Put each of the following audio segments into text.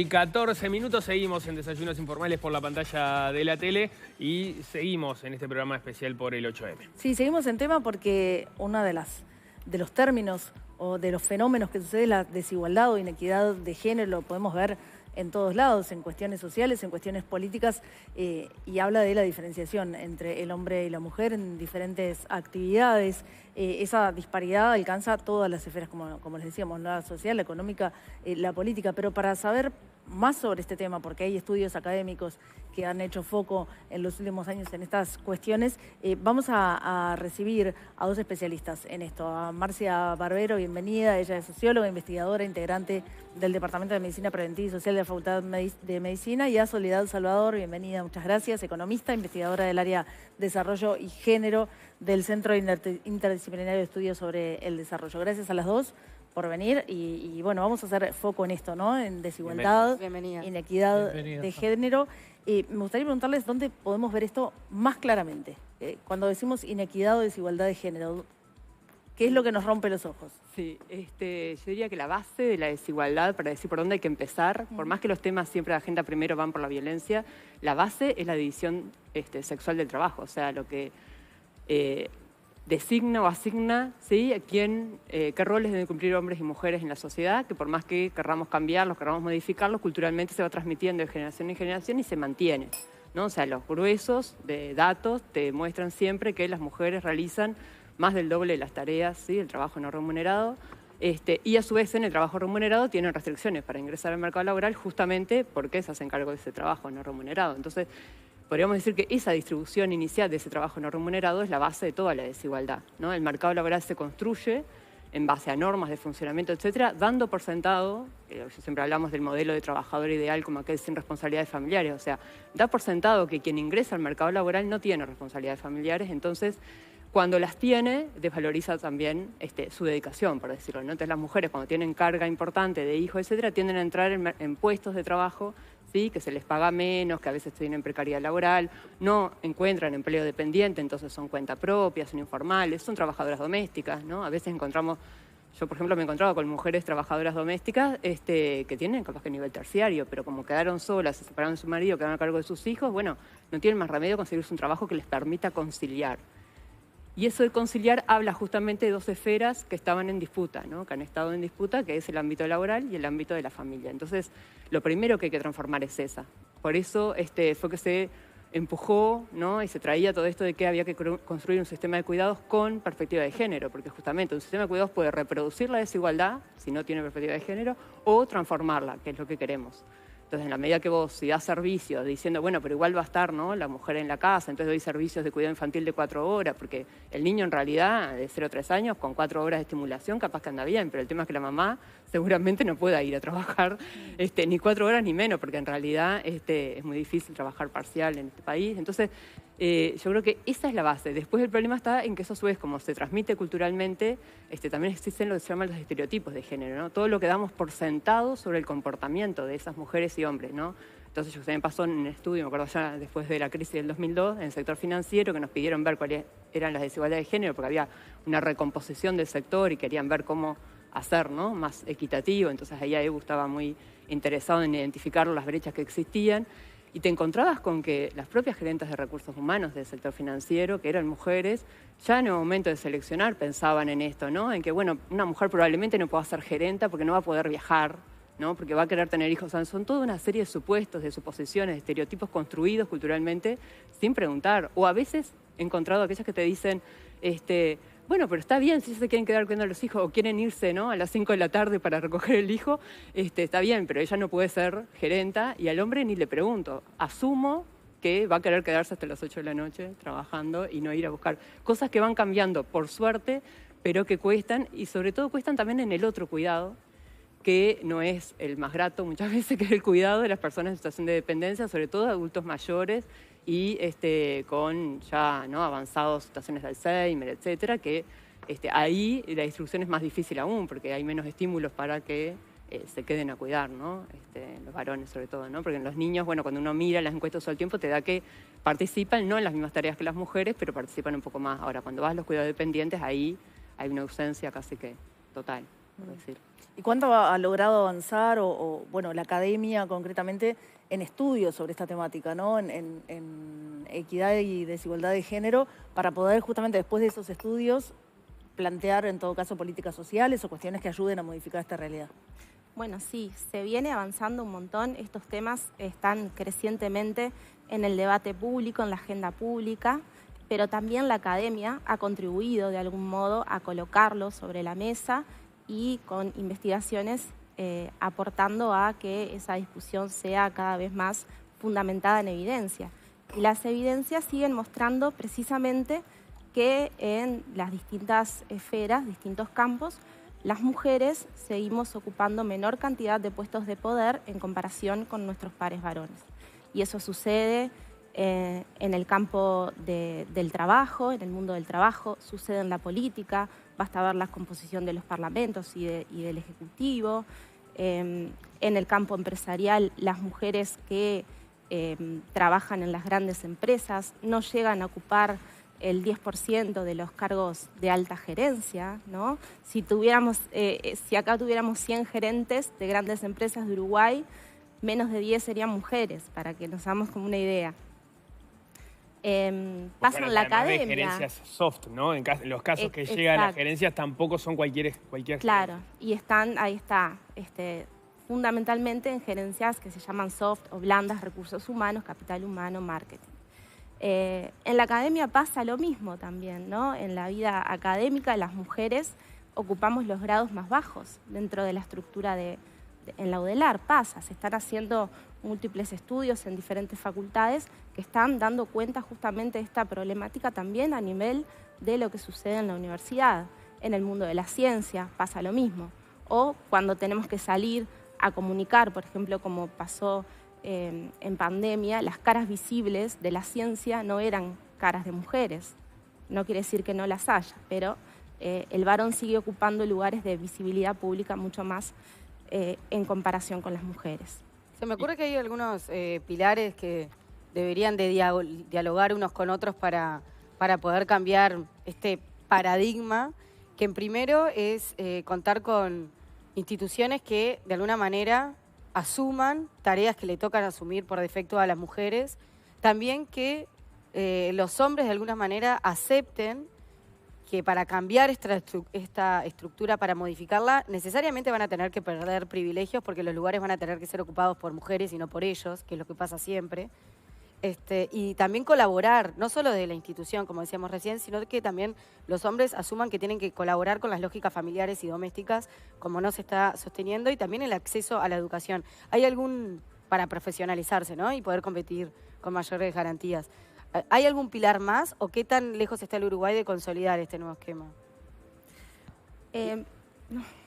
y 14 minutos. Seguimos en Desayunos Informales por la pantalla de la tele y seguimos en este programa especial por el 8M. Sí, seguimos en tema porque uno de los términos o de los fenómenos que sucede es la desigualdad o inequidad de género. Lo podemos ver en todos lados, en cuestiones sociales, en cuestiones políticas, y habla de la diferenciación entre el hombre y la mujer en diferentes actividades. Esa disparidad alcanza todas las esferas, como les decíamos, la social, la económica, la política. Pero para saber más sobre este tema, porque hay estudios académicos que han hecho foco en los últimos años en estas cuestiones, vamos a recibir a dos especialistas en esto. A Marcia Barbero, bienvenida. Ella es socióloga, investigadora, integrante del Departamento de Medicina Preventiva y Social de la Facultad de Medicina. Y a Soledad Salvador, bienvenida, muchas gracias. Economista, investigadora del área Desarrollo y Género del Centro Interdisciplinario de Estudios sobre el Desarrollo. Gracias a las dos por venir y bueno, vamos a hacer foco en esto, ¿no? En desigualdad, inequidad de género. Me gustaría preguntarles dónde podemos ver esto más claramente. Cuando decimos inequidad o desigualdad de género, ¿qué es lo que nos rompe los ojos? Sí, yo diría que la base de la desigualdad, para decir por dónde hay que empezar, por más que los temas siempre de agenda primero van por la violencia, la base es la división sexual del trabajo, o sea, lo que designa o asigna, ¿sí?, qué roles deben cumplir hombres y mujeres en la sociedad, que por más que querramos cambiarlos, querramos modificarlos, culturalmente se va transmitiendo de generación en generación y se mantiene, ¿no? O sea, los gruesos de datos te muestran siempre que las mujeres realizan más del doble de las tareas, ¿sí?, el trabajo no remunerado, y a su vez en el trabajo remunerado tienen restricciones para ingresar al mercado laboral justamente porque se hacen cargo de ese trabajo no remunerado. Entonces, podríamos decir que esa distribución inicial de ese trabajo no remunerado es la base de toda la desigualdad, ¿no? El mercado laboral se construye en base a normas de funcionamiento, etcétera, dando por sentado, siempre hablamos del modelo de trabajador ideal como aquel sin responsabilidades familiares, o sea, da por sentado que quien ingresa al mercado laboral no tiene responsabilidades familiares, entonces cuando las tiene, desvaloriza también su dedicación, por decirlo, ¿no? Entonces las mujeres cuando tienen carga importante de hijos, etcétera, tienden a entrar en puestos de trabajo, ¿sí?, que se les paga menos, que a veces tienen precariedad laboral, no encuentran empleo dependiente, entonces son cuenta propia, son informales, son trabajadoras domésticas, ¿no? A veces encontramos, yo por ejemplo me he encontrado con mujeres trabajadoras domésticas que tienen capaz que nivel terciario, pero como quedaron solas, se separaron de su marido, quedaron a cargo de sus hijos, bueno, no tienen más remedio conseguirse un trabajo que les permita conciliar. Y eso de conciliar habla justamente de dos esferas que estaban en disputa, ¿no?, que han estado en disputa, que es el ámbito laboral y el ámbito de la familia. Entonces, lo primero que hay que transformar es esa. Por eso fue que se empujó, ¿no?, y se traía todo esto de que había que construir un sistema de cuidados con perspectiva de género, porque justamente un sistema de cuidados puede reproducir la desigualdad, si no tiene perspectiva de género, o transformarla, que es lo que queremos. Entonces, en la medida que vos, si das servicios, diciendo, bueno, pero igual va a estar, ¿no?, la mujer en la casa, entonces doy servicios de cuidado infantil de 4 horas, porque el niño en realidad, de 0 a 3 años, con 4 horas de estimulación, capaz que anda bien, pero el tema es que la mamá seguramente no pueda ir a trabajar ni 4 horas ni menos, porque en realidad es muy difícil trabajar parcial en este país. Entonces, yo creo que esa es la base. Después el problema está en que eso a su vez, como se transmite culturalmente, también existen lo que se llaman los estereotipos de género, ¿no? Todo lo que damos por sentado sobre el comportamiento de esas mujeres y hombres, ¿no? Entonces, yo me pasó en un estudio, me acuerdo ya después de la crisis del 2002, en el sector financiero, que nos pidieron ver cuáles eran las desigualdades de género, porque había una recomposición del sector y querían ver cómo hacer, ¿no?, más equitativo. Entonces, ahí Ebu estaba muy interesado en identificar las brechas que existían. Y te encontrabas con que las propias gerentes de recursos humanos del sector financiero, que eran mujeres, ya en el momento de seleccionar pensaban en esto, ¿no?, en que, bueno, una mujer probablemente no pueda ser gerenta porque no va a poder viajar, ¿no?, porque va a querer tener hijos. O sea, son toda una serie de supuestos, de suposiciones, de estereotipos construidos culturalmente sin preguntar. O a veces he encontrado aquellas que te dicen, bueno, pero está bien si se quieren quedar cuidando a los hijos o quieren irse, ¿no?, a las 5 de la tarde para recoger el hijo, está bien, pero ella no puede ser gerenta, y al hombre ni le pregunto. Asumo que va a querer quedarse hasta las 8 de la noche trabajando y no ir a buscar. Cosas que van cambiando, por suerte, pero que cuestan, y sobre todo cuestan también en el otro cuidado, que no es el más grato muchas veces, que es el cuidado de las personas en situación de dependencia, sobre todo adultos mayores y con ya, ¿no?, avanzados situaciones de Alzheimer, etcétera, que ahí la distribución es más difícil aún, porque hay menos estímulos para que se queden a cuidar, ¿no?, los varones sobre todo, ¿no? Porque en los niños, bueno, cuando uno mira las encuestas todo el tiempo, te da que participan no en las mismas tareas que las mujeres, pero participan un poco más. Ahora, cuando vas a los cuidados dependientes, ahí hay una ausencia casi que total. por decir. ¿Y cuánto ha logrado avanzar, bueno, la academia concretamente, en estudios sobre esta temática, ¿no? En equidad y desigualdad de género, para poder justamente después de esos estudios plantear en todo caso políticas sociales o cuestiones que ayuden a modificar esta realidad? Bueno, sí, se viene avanzando un montón. Estos temas están crecientemente en el debate público, en la agenda pública, pero también la academia ha contribuido de algún modo a colocarlo sobre la mesa y con investigaciones aportando a que esa discusión sea cada vez más fundamentada en evidencia. Y las evidencias siguen mostrando precisamente que en las distintas esferas, distintos campos, las mujeres seguimos ocupando menor cantidad de puestos de poder en comparación con nuestros pares varones. Y eso sucede en el campo del trabajo, en el mundo del trabajo, sucede en la política, basta ver la composición de los parlamentos y del Ejecutivo. En el campo empresarial, las mujeres que trabajan en las grandes empresas no llegan a ocupar el 10% de los cargos de alta gerencia, ¿no? Si acá tuviéramos 100 gerentes de grandes empresas de Uruguay, menos de 10 serían mujeres, para que nos hagamos como una idea. Pasa en la academia. De gerencias soft, ¿no? En los casos que llegan a las gerencias tampoco son cualquier Claro, y están, ahí está, fundamentalmente en gerencias que se llaman soft o blandas, recursos humanos, capital humano, marketing. En la academia pasa lo mismo también, ¿no? En la vida académica las mujeres ocupamos los grados más bajos dentro de la estructura en la UDELAR. Se están haciendo múltiples estudios en diferentes facultades que están dando cuenta justamente de esta problemática también a nivel de lo que sucede en la universidad. En el mundo de la ciencia pasa lo mismo. O cuando tenemos que salir a comunicar, por ejemplo, como pasó en pandemia, las caras visibles de la ciencia no eran caras de mujeres. No quiere decir que no las haya, pero el varón sigue ocupando lugares de visibilidad pública mucho más en comparación con las mujeres. Se me ocurre que hay algunos pilares que deberían de dialogar unos con otros para poder cambiar este paradigma, que en primero es contar con instituciones que de alguna manera asuman tareas que le tocan asumir por defecto a las mujeres, también que los hombres de alguna manera acepten que para cambiar esta estructura, para modificarla, necesariamente van a tener que perder privilegios porque los lugares van a tener que ser ocupados por mujeres y no por ellos, que es lo que pasa siempre. Y también colaborar, no solo de la institución, como decíamos recién, sino que también los hombres asuman que tienen que colaborar con las lógicas familiares y domésticas, como no se está sosteniendo, y también el acceso a la educación. Hay algún, para profesionalizarse, ¿no? Y poder competir con mayores garantías. ¿Hay algún pilar más o qué tan lejos está el Uruguay de consolidar este nuevo esquema?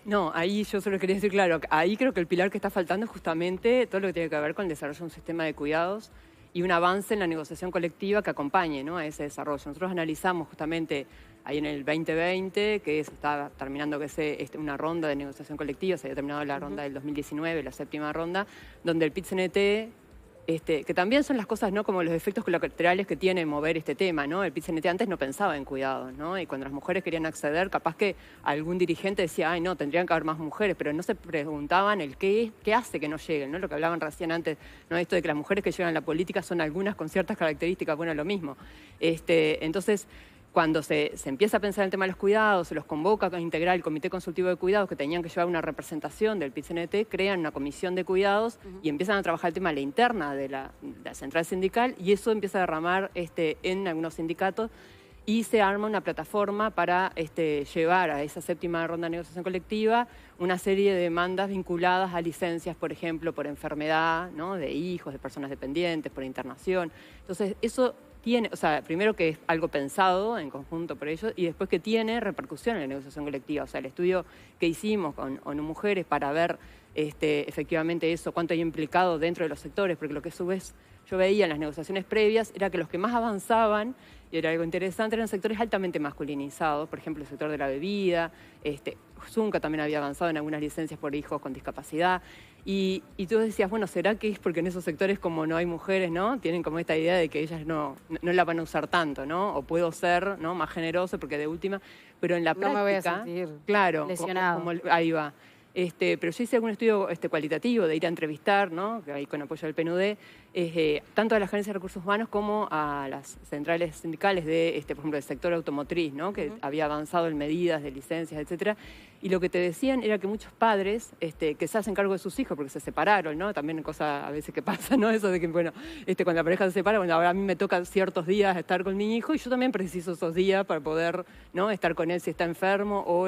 No, ahí yo solo quería decir, claro, ahí creo que el pilar que está faltando es justamente todo lo que tiene que ver con el desarrollo de un sistema de cuidados y un avance en la negociación colectiva que acompañe, ¿no?, a ese desarrollo. Nosotros analizamos justamente ahí en el 2020, que se está terminando una ronda de negociación colectiva, se había terminado la ronda del 2019, la séptima ronda, donde el PIT-CNT, que también son las cosas, ¿no?, como los efectos colaterales que tiene mover este tema, ¿no? El PIT-CNT antes no pensaba en cuidados, ¿no? Y cuando las mujeres querían acceder, capaz que algún dirigente decía, ay, no, tendrían que haber más mujeres, pero no se preguntaban el qué hace que no lleguen, ¿no? Lo que hablaban recién antes, ¿no? Esto de que las mujeres que llegan a la política son algunas con ciertas características, bueno, lo mismo. Entonces, cuando se empieza a pensar en el tema de los cuidados, se los convoca a integrar el Comité Consultivo de Cuidados, que tenían que llevar una representación del PIT-CNT, crean una comisión de cuidados y empiezan a trabajar el tema de la interna de la central sindical, y eso empieza a derramar en algunos sindicatos y se arma una plataforma para llevar a esa séptima ronda de negociación colectiva una serie de demandas vinculadas a licencias, por ejemplo, por enfermedad, ¿no?, de hijos, de personas dependientes, por internación. Entonces, eso tiene, o sea, primero que es algo pensado en conjunto por ellos y después que tiene repercusión en la negociación colectiva. O sea, el estudio que hicimos con ONU Mujeres para ver efectivamente eso, cuánto hay implicado dentro de los sectores, porque lo que a su vez yo veía en las negociaciones previas era que los que más avanzaban, y era algo interesante, eran sectores altamente masculinizados, por ejemplo, el sector de la bebida, Zunca también había avanzado en algunas licencias por hijos con discapacidad, y tú decías, bueno, ¿será que es porque en esos sectores como no hay mujeres, ¿no? Tienen como esta idea de que ellas no la van a usar tanto, ¿no? O puedo ser, ¿no?, más generoso porque de última, pero en la práctica... No me voy a sentir claro, lesionado. Ahí va. Pero yo hice algún estudio cualitativo de ir a entrevistar, ¿no?, ahí con apoyo del PNUD, tanto a la Agencia de Recursos Humanos como a las centrales sindicales de, por ejemplo, del sector automotriz, ¿no?, que había avanzado en medidas de licencias, etcétera. Y lo que te decían era que muchos padres que se hacen cargo de sus hijos porque se separaron, ¿no? También cosa a veces que pasa, ¿no? Eso de que, bueno, cuando la pareja se separa, bueno, ahora a mí me toca ciertos días estar con mi hijo y yo también preciso esos días para poder, ¿no?, estar con él si está enfermo o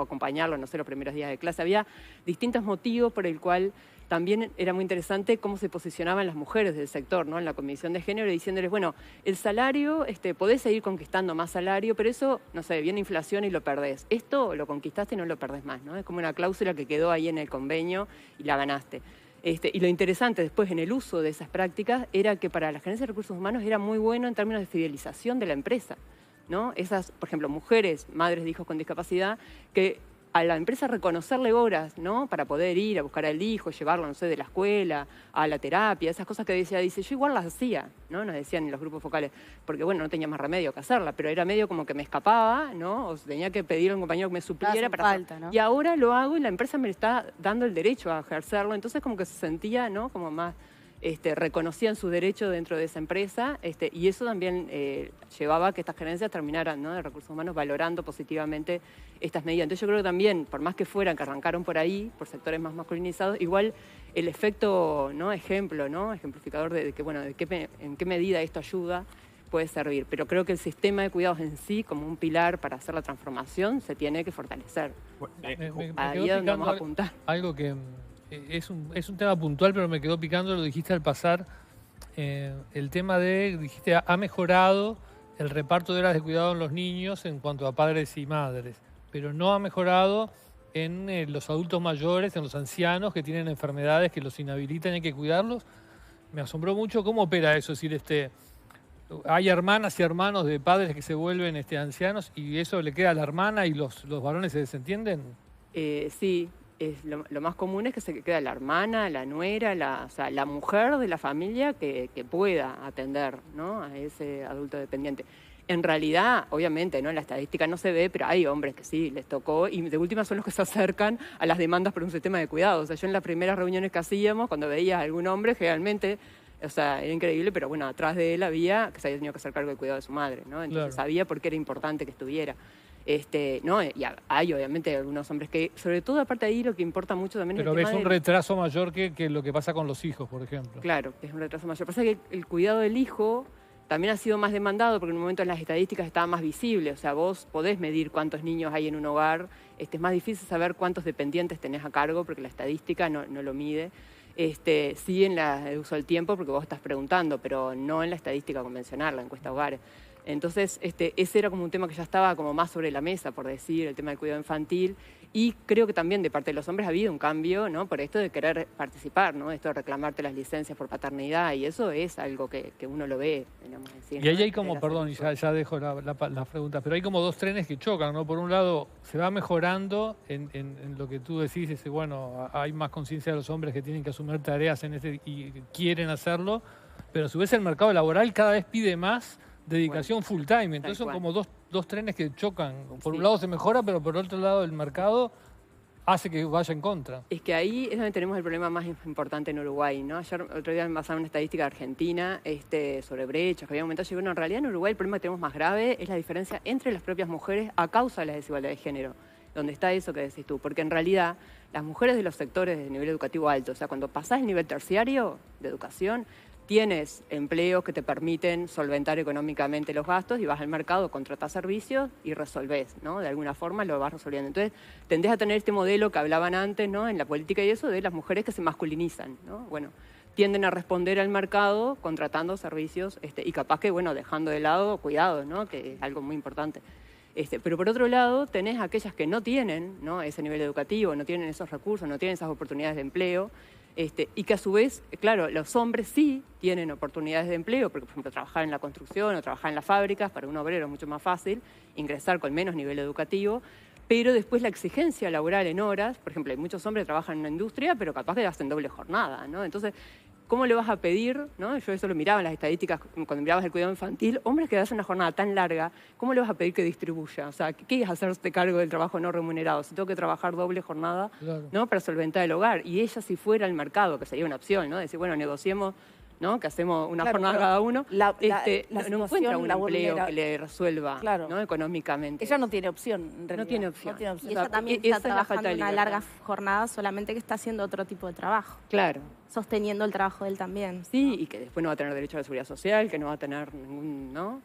acompañarlo, no sé, los primeros días de clase. Había distintos motivos por el cual también era muy interesante cómo se posicionaban las mujeres del sector, ¿no?, en la Comisión de Género, diciéndoles, bueno, el salario, podés seguir conquistando más salario, pero eso, no sé, viene inflación y lo perdés. Esto lo conquistaste y no lo perdés más, ¿no? Es como una cláusula que quedó ahí en el convenio y la ganaste. Y lo interesante después en el uso de esas prácticas era que para la Gerencia de Recursos Humanos era muy bueno en términos de fidelización de la empresa, ¿no? Esas, por ejemplo, mujeres, madres de hijos con discapacidad, que a la empresa reconocerle horas, ¿no?, para poder ir a buscar al hijo, llevarlo, no sé, de la escuela, a la terapia, esas cosas que dice, yo igual las hacía, ¿no?, nos decían en los grupos focales, porque bueno, no tenía más remedio que hacerla, pero era medio como que me escapaba, ¿no?, o tenía que pedirle a un compañero que me supliera para falta, ¿no? Y ahora lo hago y la empresa me está dando el derecho a ejercerlo, entonces como que se sentía, ¿no?, como más... reconocían su derecho dentro de esa empresa, y eso también llevaba a que estas gerencias terminaran, ¿no?, de recursos humanos valorando positivamente estas medidas. Entonces yo creo que también, por más que fueran, que arrancaron por ahí, por sectores más masculinizados, igual el efecto, ¿no?, ejemplificador de que, bueno, en qué medida esto ayuda, puede servir. Pero creo que el sistema de cuidados en sí, como un pilar para hacer la transformación, se tiene que fortalecer. Ahí es donde vamos a apuntar. Algo que... Es un tema puntual, pero me quedó picando, lo dijiste al pasar, el tema dijiste, ha mejorado el reparto de horas de cuidado en los niños en cuanto a padres y madres, pero no ha mejorado en los adultos mayores, en los ancianos que tienen enfermedades que los inhabilitan y hay que cuidarlos. Me asombró mucho cómo opera eso, es decir, hay hermanas y hermanos de padres que se vuelven ancianos y eso le queda a la hermana y los varones se desentienden. Sí. Lo más común es que se queda la hermana, la nuera, o sea, la mujer de la familia que pueda atender, ¿no?, a ese adulto dependiente. En realidad, obviamente, ¿no?, en la estadística no se ve, pero hay hombres que sí les tocó y de última son los que se acercan a las demandas por un sistema de cuidado. O sea, yo en las primeras reuniones que hacíamos, cuando veía a algún hombre, generalmente, o sea, era increíble, pero bueno, atrás de él había que se había tenido que hacer cargo del cuidado de su madre, ¿no? Entonces sabía por qué era importante que estuviera. ¿no? Y hay obviamente algunos hombres que, sobre todo aparte de ahí, lo que importa mucho también es el tema. Pero ves un retraso mayor que lo que pasa con los hijos, por ejemplo. Claro, es un retraso mayor. Pasa que el cuidado del hijo también ha sido más demandado porque en un momento en las estadísticas estaba más visible. O sea, vos podés medir cuántos niños hay en un hogar. Es más difícil saber cuántos dependientes tenés a cargo porque la estadística no lo mide. Sí en el uso del tiempo porque vos estás preguntando, pero no en la estadística convencional, la encuesta hogares. Entonces, ese era como un tema que ya estaba como más sobre la mesa, por decir, el tema del cuidado infantil. Y creo que también de parte de los hombres ha habido un cambio, ¿no?, por esto de querer participar, ¿no?, esto de reclamarte las licencias por paternidad, y eso es algo que uno lo ve, digamos. Y ahí hay como, perdón, y ya dejo la pregunta, pero hay como dos trenes que chocan, ¿no? Por un lado, se va mejorando en lo que tú decís, bueno, hay más conciencia de los hombres que tienen que asumir tareas y quieren hacerlo, pero a su vez el mercado laboral cada vez pide más dedicación full time, entonces son como dos trenes que chocan. Por un lado se mejora, pero por otro lado el mercado hace que vaya en contra. Es que ahí es donde tenemos el problema más importante en Uruguay, ¿no? Otro día me pasaron una estadística de Argentina sobre brechas, que había aumentado. Y bueno, en realidad en Uruguay el problema que tenemos más grave es la diferencia entre las propias mujeres a causa de la desigualdad de género, donde está eso que decís tú, porque en realidad las mujeres de los sectores de nivel educativo alto, o sea, cuando pasás el nivel terciario de educación, tienes empleos que te permiten solventar económicamente los gastos y vas al mercado, contratás servicios y resolvés, ¿no? De alguna forma lo vas resolviendo. Entonces, tendés a tener este modelo que hablaban antes, ¿no?, en la política y eso, de las mujeres que se masculinizan, ¿no? Bueno, tienden a responder al mercado contratando servicios y capaz que, bueno, dejando de lado cuidados, ¿no?, que es algo muy importante. Pero por otro lado, tenés aquellas que no tienen, ¿no?, ese nivel educativo, no tienen esos recursos, no tienen esas oportunidades de empleo, y que a su vez, claro, los hombres sí tienen oportunidades de empleo, porque por ejemplo trabajar en la construcción o trabajar en las fábricas, para un obrero es mucho más fácil ingresar con menos nivel educativo, pero después la exigencia laboral en horas, por ejemplo, hay muchos hombres que trabajan en una industria, pero capaz que hacen doble jornada, ¿no? Entonces, ¿cómo le vas a pedir, ¿no? Yo eso lo miraba en las estadísticas cuando mirabas el cuidado infantil, hombres que hacen una jornada tan larga, ¿cómo le vas a pedir que distribuya? O sea, ¿qué es hacerse cargo del trabajo no remunerado? Si tengo que trabajar doble jornada, Claro. ¿no?, para solventar el hogar. Y ella, si fuera al mercado, que sería una opción, ¿no?, decir, bueno, negociemos, ¿no?, que hacemos una Claro, jornada pero cada uno, la no encuentra un situación, la empleo que le resuelva, Claro. ¿no?, económicamente. Ella no tiene opción, en realidad. No tiene opción. No tiene opción. Y ella también esa está es la falta trabajando de una libertad. larga jornada, solamente que está haciendo otro tipo de trabajo, Claro. sosteniendo el trabajo de él también. Sí, y que después no va a tener derecho a la seguridad social, que no va a tener ningún, ¿no?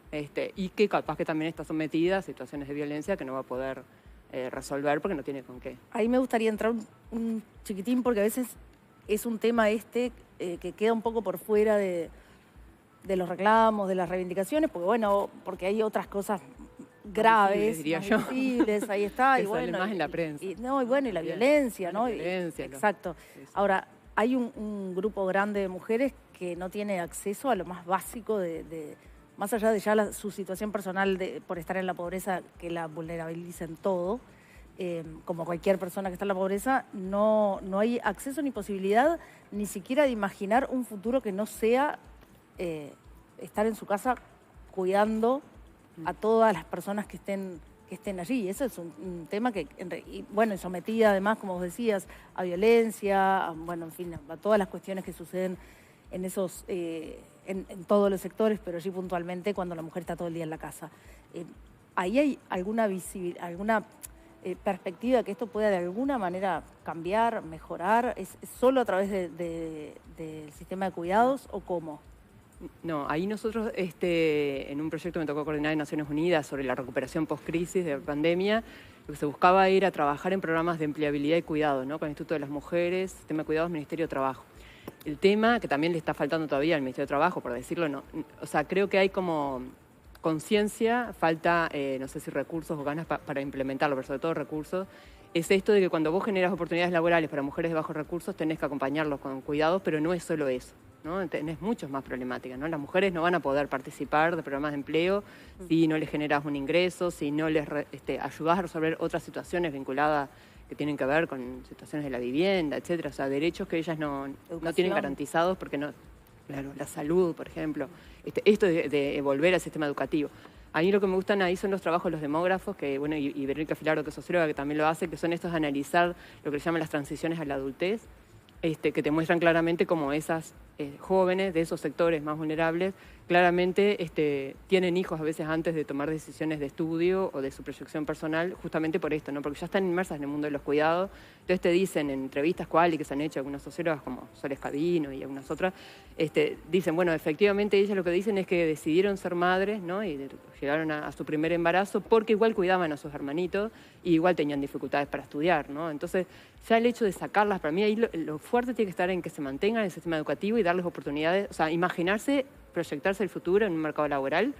Y que capaz que también está sometida a situaciones de violencia que no va a poder resolver porque no tiene con qué. Ahí me gustaría entrar un chiquitín, porque a veces es un tema que queda un poco por fuera de los reclamos, de las reivindicaciones, porque bueno, porque hay otras cosas graves, visibles, diría más yo. visibles, ahí está. Que y salen bueno, más en la prensa. Y la Bien. violencia, ¿no? La violencia, Exacto. Sí, sí. Ahora, hay un grupo grande de mujeres que no tiene acceso a lo más básico más allá de ya su situación personal por estar en la pobreza, que la vulnerabiliza en todo. Como cualquier persona que está en la pobreza, no hay acceso ni posibilidad ni siquiera de imaginar un futuro que no sea estar en su casa cuidando a todas las personas que estén allí. Eso es un tema que, y sometida además, como vos decías, a violencia, en fin, a todas las cuestiones que suceden en esos, en todos los sectores, pero allí puntualmente cuando la mujer está todo el día en la casa. ¿Ahí hay alguna perspectiva que esto pueda de alguna manera cambiar, mejorar? ¿Es solo a través del sistema de cuidados o cómo? No, ahí nosotros en un proyecto me tocó coordinar en Naciones Unidas sobre la recuperación post-crisis de pandemia. Lo que se buscaba era trabajar en programas de empleabilidad y cuidado, ¿no?, con el Instituto de las Mujeres, Sistema de Cuidados, Ministerio de Trabajo. El tema, que también le está faltando todavía al Ministerio de Trabajo, por decirlo, no, o sea, creo que hay como conciencia, falta, no sé si recursos o ganas para implementarlo, pero sobre todo recursos, es esto de que cuando vos generas oportunidades laborales para mujeres de bajos recursos tenés que acompañarlos con cuidados, pero no es solo eso, ¿no? Tenés muchas más problemáticas, ¿no? Las mujeres no van a poder participar de programas de empleo si no les generas un ingreso, si no les ayudás a resolver otras situaciones vinculadas que tienen que ver con situaciones de la vivienda, etcétera, o sea, derechos que ellas no tienen garantizados porque no, claro, la salud, por ejemplo, esto de volver al sistema educativo. A mí lo que me gustan ahí son los trabajos de los demógrafos, que bueno, y Verónica Filardo, que es socióloga, que también lo hace, que son estos de analizar lo que se llaman las transiciones a la adultez, que te muestran claramente cómo esas jóvenes de esos sectores más vulnerables claramente tienen hijos a veces antes de tomar decisiones de estudio o de su proyección personal, justamente por esto, ¿no? Porque ya están inmersas en el mundo de los cuidados. Entonces te dicen en entrevistas que se han hecho algunas sociólogas como Soles Cadino y algunas otras, dicen, bueno, efectivamente ellas lo que dicen es que decidieron ser madres, ¿no?, y llegaron a su primer embarazo porque igual cuidaban a sus hermanitos y igual tenían dificultades para estudiar, ¿no? Entonces ya el hecho de sacarlas, para mí ahí lo fuerte tiene que estar en que se mantengan en el sistema educativo y darles oportunidades, o sea, imaginarse, proyectarse el futuro en un mercado laboral,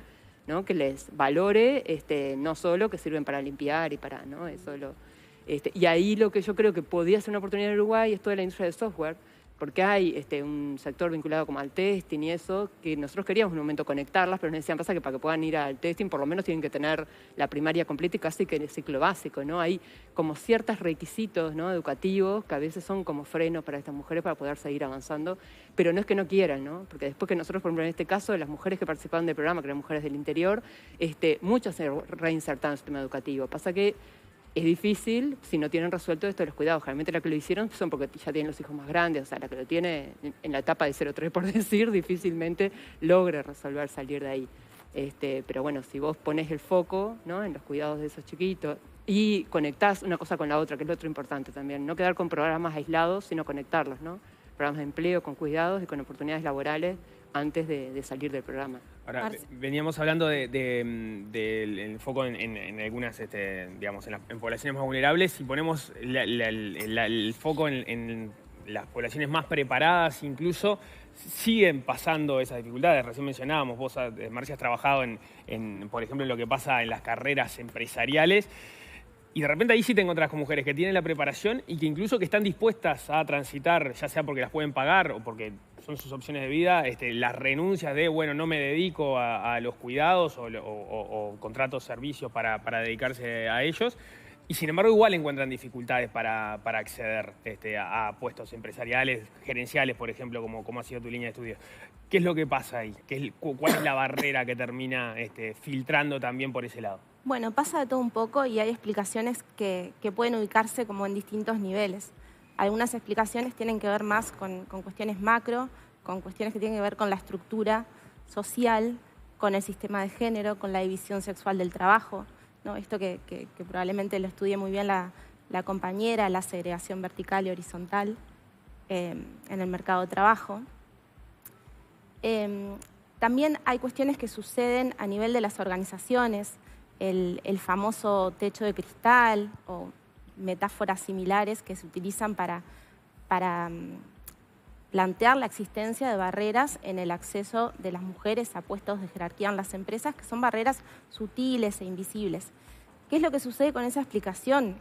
¿no?, que les valore, no solo que sirven para limpiar y para, ¿no?, eso y ahí lo que yo creo que podía ser una oportunidad en Uruguay es toda la industria del software, porque hay un sector vinculado como al testing y eso, que nosotros queríamos en un momento conectarlas, pero nos decían, pasa que para que puedan ir al testing por lo menos tienen que tener la primaria completa y casi que el ciclo básico, ¿no? Hay como ciertos requisitos, ¿no?, educativos que a veces son como frenos para estas mujeres para poder seguir avanzando, pero no es que no quieran, ¿no? Porque después que nosotros, por ejemplo, en este caso, de las mujeres que participaban del programa, que eran mujeres del interior, muchas se reinsertaron en el sistema educativo. Pasa que es difícil si no tienen resuelto esto de los cuidados. Generalmente las que lo hicieron son porque ya tienen los hijos más grandes, o sea, la que lo tiene en la etapa de 0-3, por decir, difícilmente logra resolver salir de ahí. Pero bueno, si vos pones el foco, ¿no?, en los cuidados de esos chiquitos y conectás una cosa con la otra, que es lo otro importante también, no quedar con programas aislados, sino conectarlos, ¿no? Programas de empleo con cuidados y con oportunidades laborales antes de salir del programa. Ahora, veníamos hablando del foco en algunas, digamos, en poblaciones más vulnerables, y ponemos el foco en las poblaciones más preparadas incluso siguen pasando esas dificultades. Recién mencionábamos, vos, Marcia, has trabajado por ejemplo, en lo que pasa en las carreras empresariales. Y de repente ahí sí te encontrás con mujeres que tienen la preparación y que incluso que están dispuestas a transitar, ya sea porque las pueden pagar o porque son sus opciones de vida, las renuncias de, bueno, no me dedico a los cuidados o contrato servicios para dedicarse a ellos. Y sin embargo igual encuentran dificultades para acceder a puestos empresariales, gerenciales, por ejemplo, como ha sido tu línea de estudio. ¿Qué es lo que pasa ahí? ¿Cuál es la barrera que termina filtrando también por ese lado? Bueno, pasa de todo un poco y hay explicaciones que pueden ubicarse como en distintos niveles. Algunas explicaciones tienen que ver más con cuestiones macro, con cuestiones que tienen que ver con la estructura social, con el sistema de género, con la división sexual del trabajo, ¿no? Esto que probablemente lo estudie muy bien la compañera, la segregación vertical y horizontal en el mercado de trabajo. También hay cuestiones que suceden a nivel de las organizaciones, el famoso techo de cristal o metáforas similares que se utilizan para plantear la existencia de barreras en el acceso de las mujeres a puestos de jerarquía en las empresas, que son barreras sutiles e invisibles. ¿Qué es lo que sucede con esa explicación?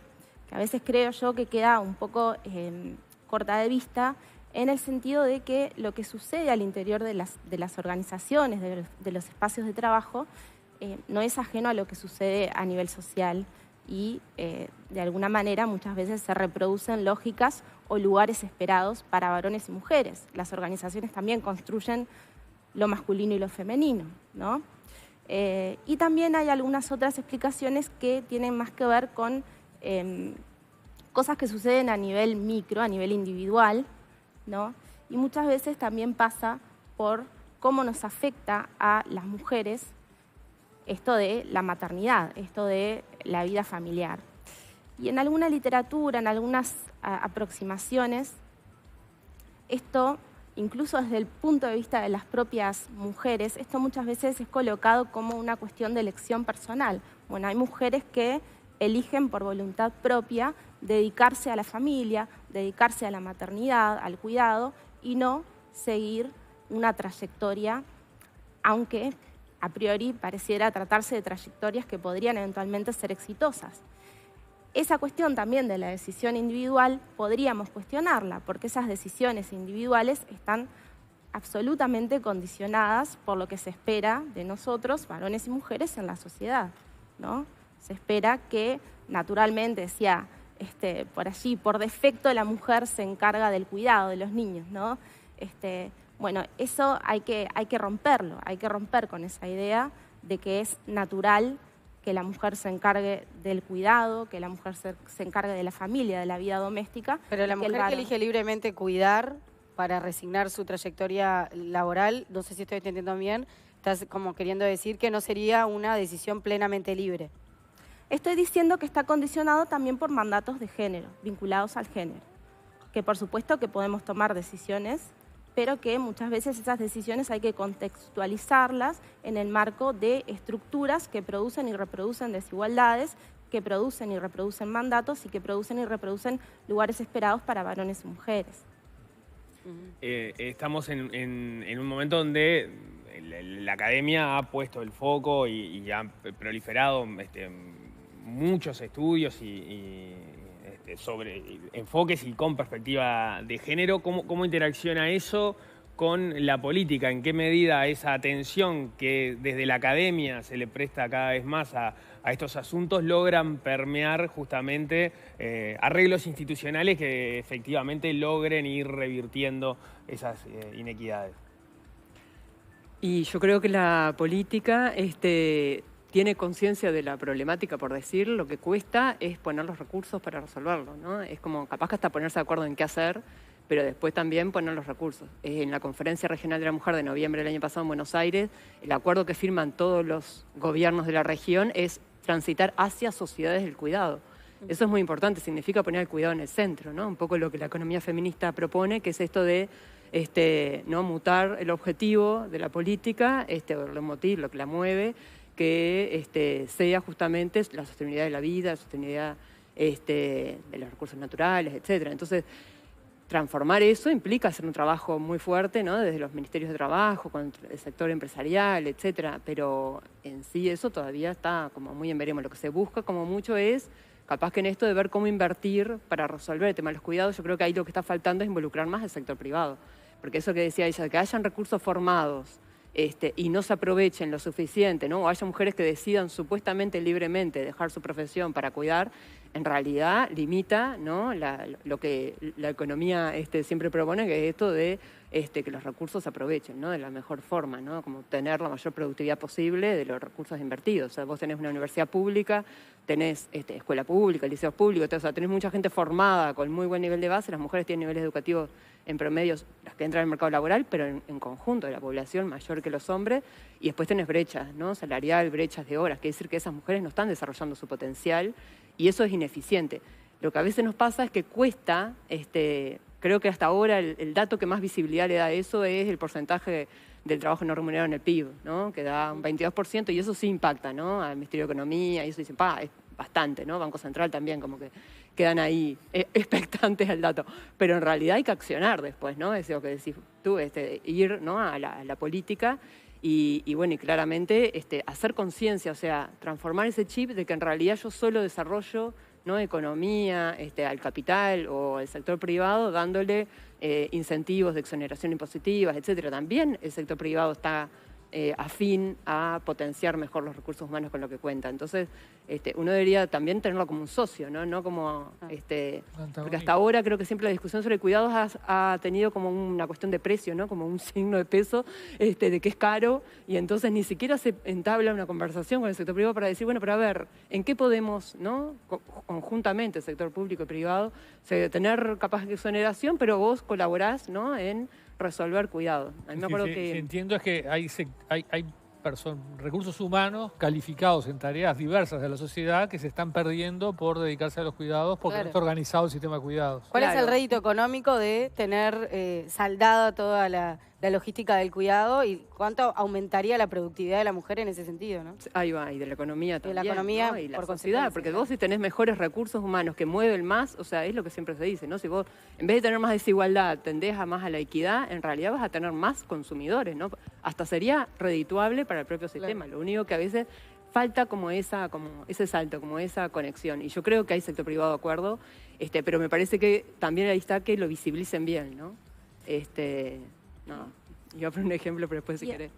Que a veces creo yo que queda un poco corta de vista, en el sentido de que lo que sucede al interior de las organizaciones, de los espacios de trabajo, no es ajeno a lo que sucede a nivel social y de alguna manera muchas veces se reproducen lógicas o lugares esperados para varones y mujeres. Las organizaciones también construyen lo masculino y lo femenino, ¿no? Y también hay algunas otras explicaciones que tienen más que ver con cosas que suceden a nivel micro, a nivel individual, ¿no? Y muchas veces también pasa por cómo nos afecta a las mujeres esto de la maternidad, esto de la vida familiar. Y en alguna literatura, en algunas aproximaciones, esto, incluso desde el punto de vista de las propias mujeres, esto muchas veces es colocado como una cuestión de elección personal. Bueno, hay mujeres que eligen por voluntad propia dedicarse a la familia, dedicarse a la maternidad, al cuidado, y no seguir una trayectoria, aunque a priori pareciera tratarse de trayectorias que podrían eventualmente ser exitosas. Esa cuestión también de la decisión individual podríamos cuestionarla, porque esas decisiones individuales están absolutamente condicionadas por lo que se espera de nosotros, varones y mujeres, en la sociedad, ¿no? Se espera que, naturalmente, decía por allí, por defecto la mujer se encarga del cuidado de los niños, ¿no? Bueno, eso hay que romperlo, hay que romper con esa idea de que es natural que la mujer se encargue del cuidado, que la mujer se encargue de la familia, de la vida doméstica. Pero la mujer que elige libremente cuidar para resignar su trayectoria laboral, no sé si estoy entendiendo bien, estás como queriendo decir que no sería una decisión plenamente libre. Estoy diciendo que está condicionado también por mandatos de género, vinculados al género, que por supuesto que podemos tomar decisiones, pero que muchas veces esas decisiones hay que contextualizarlas en el marco de estructuras que producen y reproducen desigualdades, que producen y reproducen mandatos y que producen y reproducen lugares esperados para varones y mujeres. Estamos en un momento donde la academia ha puesto el foco y han proliferado muchos estudios sobre enfoques y con perspectiva de género. ¿Cómo interacciona eso con la política? ¿En qué medida esa atención que desde la academia se le presta cada vez más a estos asuntos logran permear justamente arreglos institucionales que efectivamente logren ir revirtiendo esas inequidades? Y yo creo que la política tiene conciencia de la problemática, por decir, lo que cuesta es poner los recursos para resolverlo, ¿no? Es como capaz que hasta ponerse de acuerdo en qué hacer, pero después también poner los recursos. En la Conferencia Regional de la Mujer de noviembre del año pasado en Buenos Aires, el acuerdo que firman todos los gobiernos de la región es transitar hacia sociedades del cuidado. Eso es muy importante, significa poner el cuidado en el centro, ¿no? Un poco lo que la economía feminista propone, que es esto de no mutar el objetivo de la política, o el motivo, lo que la mueve, que sea justamente la sostenibilidad de la vida, la sostenibilidad de los recursos naturales, etc. Entonces, transformar eso implica hacer un trabajo muy fuerte, ¿no? Desde los ministerios de trabajo, con el sector empresarial, etcétera. Pero en sí eso todavía está como muy en veremos. Lo que se busca como mucho es, capaz que en esto de ver cómo invertir para resolver el tema de los cuidados, yo creo que ahí lo que está faltando es involucrar más el sector privado. Porque eso que decía ella, que hayan recursos formados y no se aprovechen lo suficiente, ¿no? O haya mujeres que decidan supuestamente libremente dejar su profesión para cuidar, en realidad limita, ¿no? lo que la economía siempre propone, que es esto de que los recursos se aprovechen, ¿no? De la mejor forma, ¿no? Como tener la mayor productividad posible de los recursos invertidos. O sea, vos tenés una universidad pública, tenés escuela pública, liceos públicos, o sea, tenés mucha gente formada con muy buen nivel de base, las mujeres tienen niveles educativos en promedios, las que entran al mercado laboral, pero en conjunto de la población mayor que los hombres, y después tenés brechas, ¿no? Salarial, brechas de horas, quiere decir que esas mujeres no están desarrollando su potencial, y eso es ineficiente. Lo que a veces nos pasa es que cuesta, creo que hasta ahora el dato que más visibilidad le da a eso es el porcentaje del trabajo no remunerado en el PIB, ¿no? Que da un 22%, y eso sí impacta, ¿no? Al Ministerio de Economía, y eso dicen, es bastante, ¿no? Banco Central también, como que quedan ahí expectantes al dato. Pero en realidad hay que accionar después, ¿no? Es lo que decís tú, ir, ¿no? a la política y bueno, y claramente hacer conciencia, o sea, transformar ese chip de que en realidad yo solo desarrollo, ¿no? Economía, al capital o al sector privado, dándole incentivos de exoneración impositivas, etcétera. También el sector privado está afín a potenciar mejor los recursos humanos con lo que cuenta. Entonces, uno debería también tenerlo como un socio, ¿no? No como, porque hasta ahora creo que siempre la discusión sobre cuidados ha tenido como una cuestión de precio, ¿no? Como un signo de peso, de que es caro, y entonces ni siquiera se entabla una conversación con el sector privado para decir, bueno, pero a ver, ¿en qué podemos, ¿no? Conjuntamente, sector público y privado, tener capaz de exoneración, pero vos colaborás, ¿no? En resolver cuidado. A mí me acuerdo que entiendo es que hay recursos humanos calificados en tareas diversas de la sociedad que se están perdiendo por dedicarse a los cuidados porque no está organizado el sistema de cuidados. ¿Cuál es el rédito económico de tener saldada toda la logística del cuidado y cuánto aumentaría la productividad de la mujer en ese sentido, ¿no? Ahí va, y de la economía también, de la economía, ¿no? Y la por sociedad, porque vos si tenés mejores recursos humanos que mueven más, o sea, es lo que siempre se dice, ¿no? Si vos, en vez de tener más desigualdad, tendés más a la equidad, en realidad vas a tener más consumidores, ¿no? Hasta sería redituable para el propio sistema. Claro. Lo único que a veces falta como ese salto, como esa conexión. Y yo creo que hay sector privado de acuerdo, pero me parece que también ahí está que lo visibilicen bien, ¿no? No, yo pongo un ejemplo, pero después si querés.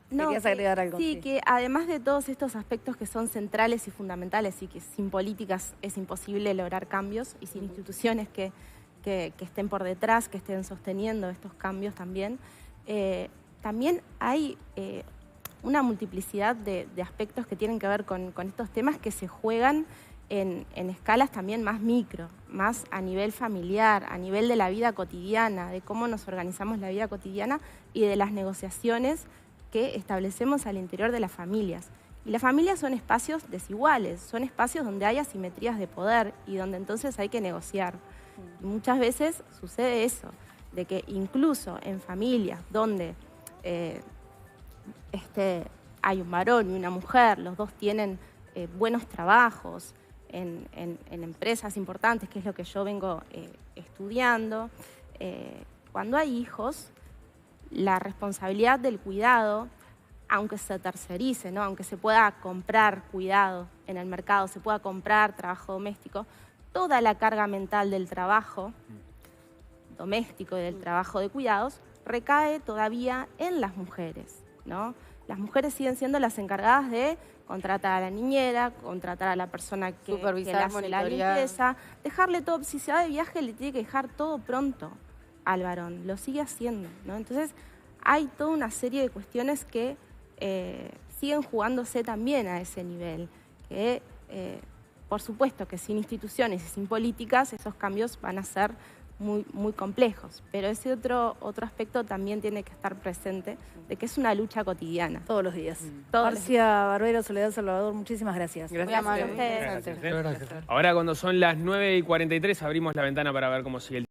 No, ¿querías agregar algo? Sí, que además de todos estos aspectos que son centrales y fundamentales y que sin políticas es imposible lograr cambios y sin instituciones que estén por detrás, que estén sosteniendo estos cambios también, también hay una multiplicidad de aspectos que tienen que ver con estos temas que se juegan en escalas también más micro, más a nivel familiar, a nivel de la vida cotidiana, de cómo nos organizamos la vida cotidiana y de las negociaciones que establecemos al interior de las familias. Y las familias son espacios desiguales, son espacios donde hay asimetrías de poder y donde entonces hay que negociar. Y muchas veces sucede eso, de que incluso en familias donde hay un varón y una mujer, los dos tienen buenos trabajos, en empresas importantes, que es lo que yo vengo estudiando. Cuando hay hijos, la responsabilidad del cuidado, aunque se tercerice, ¿no? Aunque se pueda comprar cuidado en el mercado, se pueda comprar trabajo doméstico, toda la carga mental del trabajo doméstico y del trabajo de cuidados recae todavía en las mujeres, ¿no? Las mujeres siguen siendo las encargadas de contratar a la niñera, contratar a la persona que le hace la limpieza, dejarle todo, si se va de viaje le tiene que dejar todo pronto al varón, lo sigue haciendo, ¿no? Entonces hay toda una serie de cuestiones que siguen jugándose también a ese nivel, que por supuesto que sin instituciones y sin políticas esos cambios van a ser muy, muy complejos, pero ese otro aspecto también tiene que estar presente, de que es una lucha cotidiana. Todos los días. Marcia Barbero, Soledad Salvador, muchísimas gracias. Gracias a ustedes. Ahora cuando son las 9:43 abrimos la ventana para ver cómo sigue el